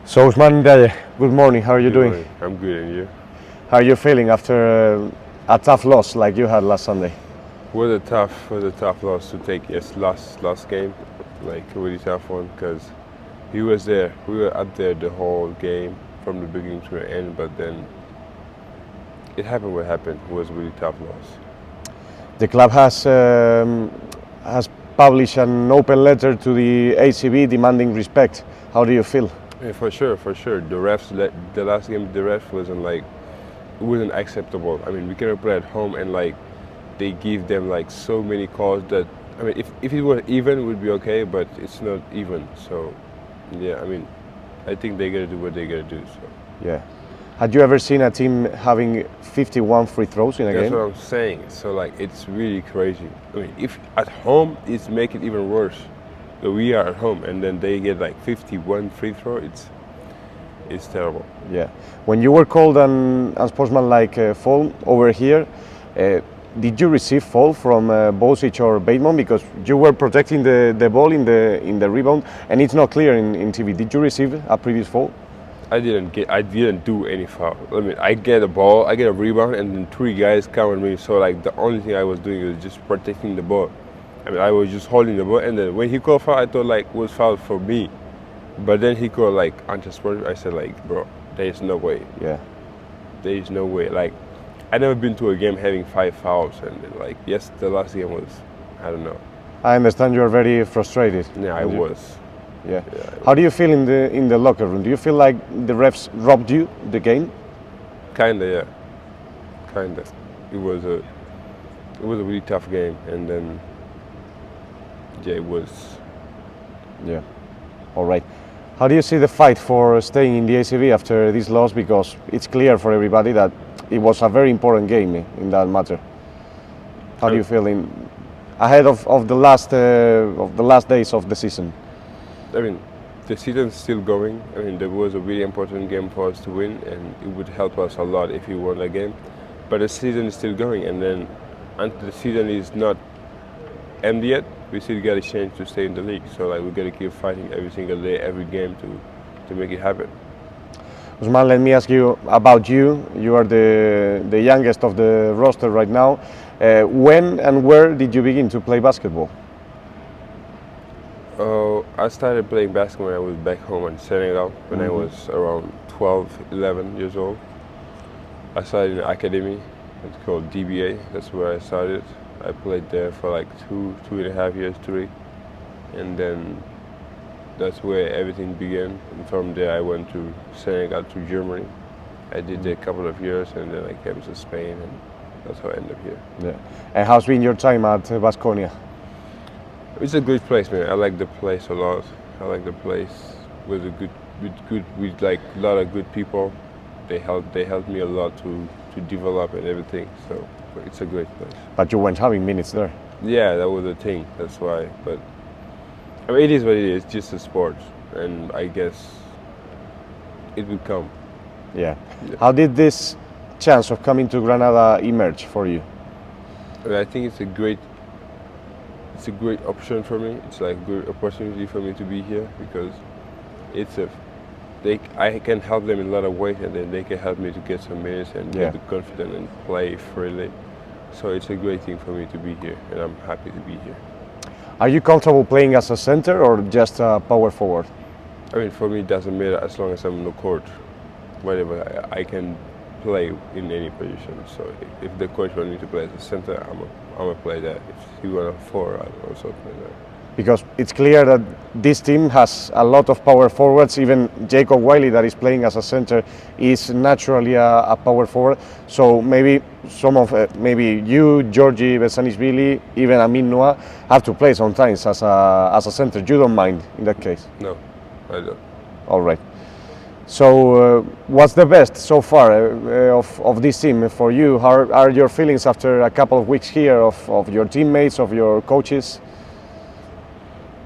So Ousmane Ndiaye, good morning. How are you Good doing? morning. I'm good, and you? How are you feeling after a tough loss like you had last Sunday? Was a tough loss to take. Yes, last game, like a really tough one because he was there. We were up there the whole game from the beginning to the end, but then it happened. What happened It was a really tough loss. The club has published an open letter to the ACB demanding respect. How do you feel? Yeah, for sure, for sure. The last game, the ref it wasn't acceptable. I mean, we cannot play at home and like they give them like so many calls that I mean, if it were even, it would be okay, but it's not even. So, yeah, I mean, I think they gotta do what they gotta do. So Yeah. Had you ever seen a team having 51 free throws in a that's game? what I'm saying. So like, it's really crazy. I mean, if at home, it's make it even worse. So we are at home, and then they get like 51 free throw. It's terrible. Yeah. When you were called an unsportsmanlike foul over here, did you receive foul from Bosic or Bateman because you were protecting the ball in the rebound and it's not clear in TV. Did you receive a previous foul? I didn't do any foul. I mean, I get a ball, I get a rebound, and then three guys come at me. So like, the only thing I was doing was just protecting the ball. I mean, I was just holding the ball, and then when he called foul, I thought like it was foul for me. But then he called like anti-sport. I said like, bro, there is no way. Yeah. There is no way. Like, I never been to a game having 5 fouls, and then, like, yes, the last game was, I don't know. I understand you are very frustrated. Yeah, I was. Yeah. Yeah, How do you feel in the locker room? Do you feel like the refs robbed you the game? Kinda, yeah. Kinda. It was a really tough game, and then yeah, it was. Yeah. All right. How do you see the fight for staying in the ACB after this loss? Because it's clear for everybody that it was a very important game in that matter. How do you feel ahead of the last days of the season? I mean, the season's still going. I mean, there was a really important game for us to win, and it would help us a lot if we won the game. But the season is still going, and then until the season is not ended yet, we still got a chance to stay in the league. So like, we got to keep fighting every single day, every game to make it happen. Ousmane, let me ask you about you. You are the youngest of the roster right now. When and where did you begin to play basketball? Oh, I started playing basketball when I was back home in Senegal when I was around 12, 11 years old. I started in an academy. It's called DBA. That's where I started. I played there for like 2.5 years, 3, and then that's where everything began. And from there, I went to Senegal, to Germany. I did there a couple of years, and then I came to Spain, and that's how I ended up here. Yeah. And how's been your time at Baskonia? It's a good place, man. I like the place a lot. I like the place with with like a lot of good people. They helped me a lot to develop and everything. So it's a great place. But you weren't having minutes there. Yeah, that was the thing. That's why. But I mean, it is what it is. It's just a sport, and I guess it will come. Yeah. How did this chance of coming to Granada emerge for you? I mean, I think it's a great option for me. It's like a good opportunity for me to be here because I can help them in a lot of ways, and then they can help me to get some minutes and get the confidence and play freely. So it's a great thing for me to be here, and I'm happy to be here. Are you comfortable playing as a center or just a power forward? I mean, for me, it doesn't matter as long as I'm on the court. Whatever, I can play in any position. So if the coach wants me to play as a center, I'm gonna play that. If he wants a forward or something like that. Because it's clear that this team has a lot of power forwards. Even Jacob Wiley, that is playing as a center, is naturally a power forward. So maybe maybe you, Georgie Besanishvili, even Amin Noah have to play sometimes as a center. You don't mind in that case? No, I don't. All right. So what's the best so far of this team for you? How are your feelings after a couple of weeks here of your teammates, of your coaches?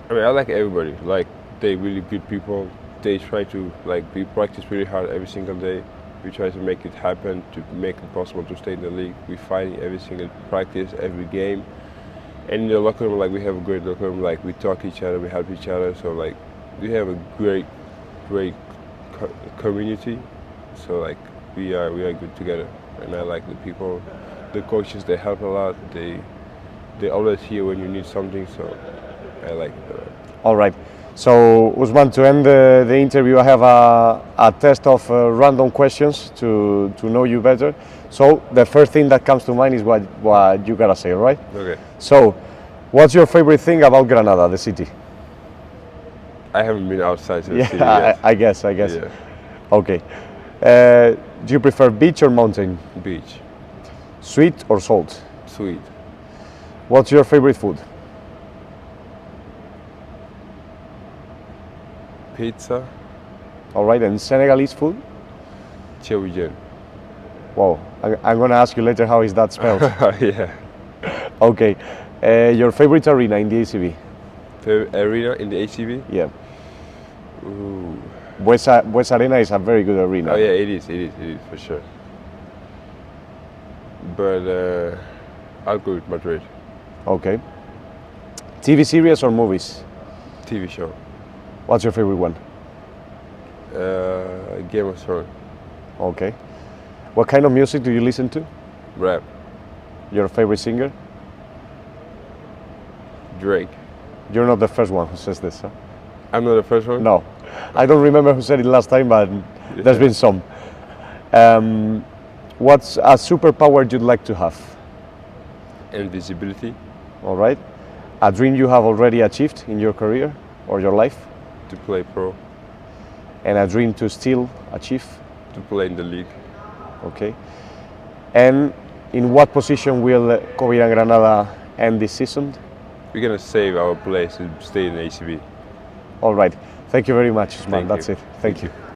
I mean, I like everybody. Like, they're really good people. They try to, like, we practice really hard every single day. We try to make it happen, to make it possible to stay in the league. We're fighting every single practice, every game. And in the locker room, like, we have a great locker room. Like, we talk each other, we help each other. So, like, we have a great community. So like we are good together, and I like the people, the coaches. They help a lot. They always here when you need something. So I like it a lot. All right. So, Ousmane, to end the interview, I have a test of random questions to know you better. So, the first thing that comes to mind is what you gotta say, right? Okay. So, what's your favorite thing about Granada, the city? I haven't been outside the city Yeah, yet. I guess. Yeah. Okay. Do you prefer beach or mountain? Beach. Sweet or salt? Sweet. What's your favorite food? Pizza. All right, and Senegalese food? Chewijen. Wow, I'm gonna ask you later how is that spelled. Yeah. Okay, your favorite arena in the ACB? Favorite arena in the ACB? Yeah, Ooh. West Arena is a very good arena. Oh yeah, it is for sure. But I'll go with Madrid. Okay. TV series or movies? TV show. What's your favorite one? Game of Thrones. Okay. What kind of music do you listen to? Rap. Your favorite singer? Drake. You're not the first one who says this, huh? I'm not the first one? No. I don't remember who said it last time, but there's been some. What's a superpower you'd like to have? Invisibility. All right. A dream you have already achieved in your career or your life? To play pro. And a dream to still achieve? To play in the league. Okay. And in what position will Covirán Granada end this season? We're gonna save our place and stay in ACB. All right. Thank you very much, Ousmane. Thank That's you. it. Thank you.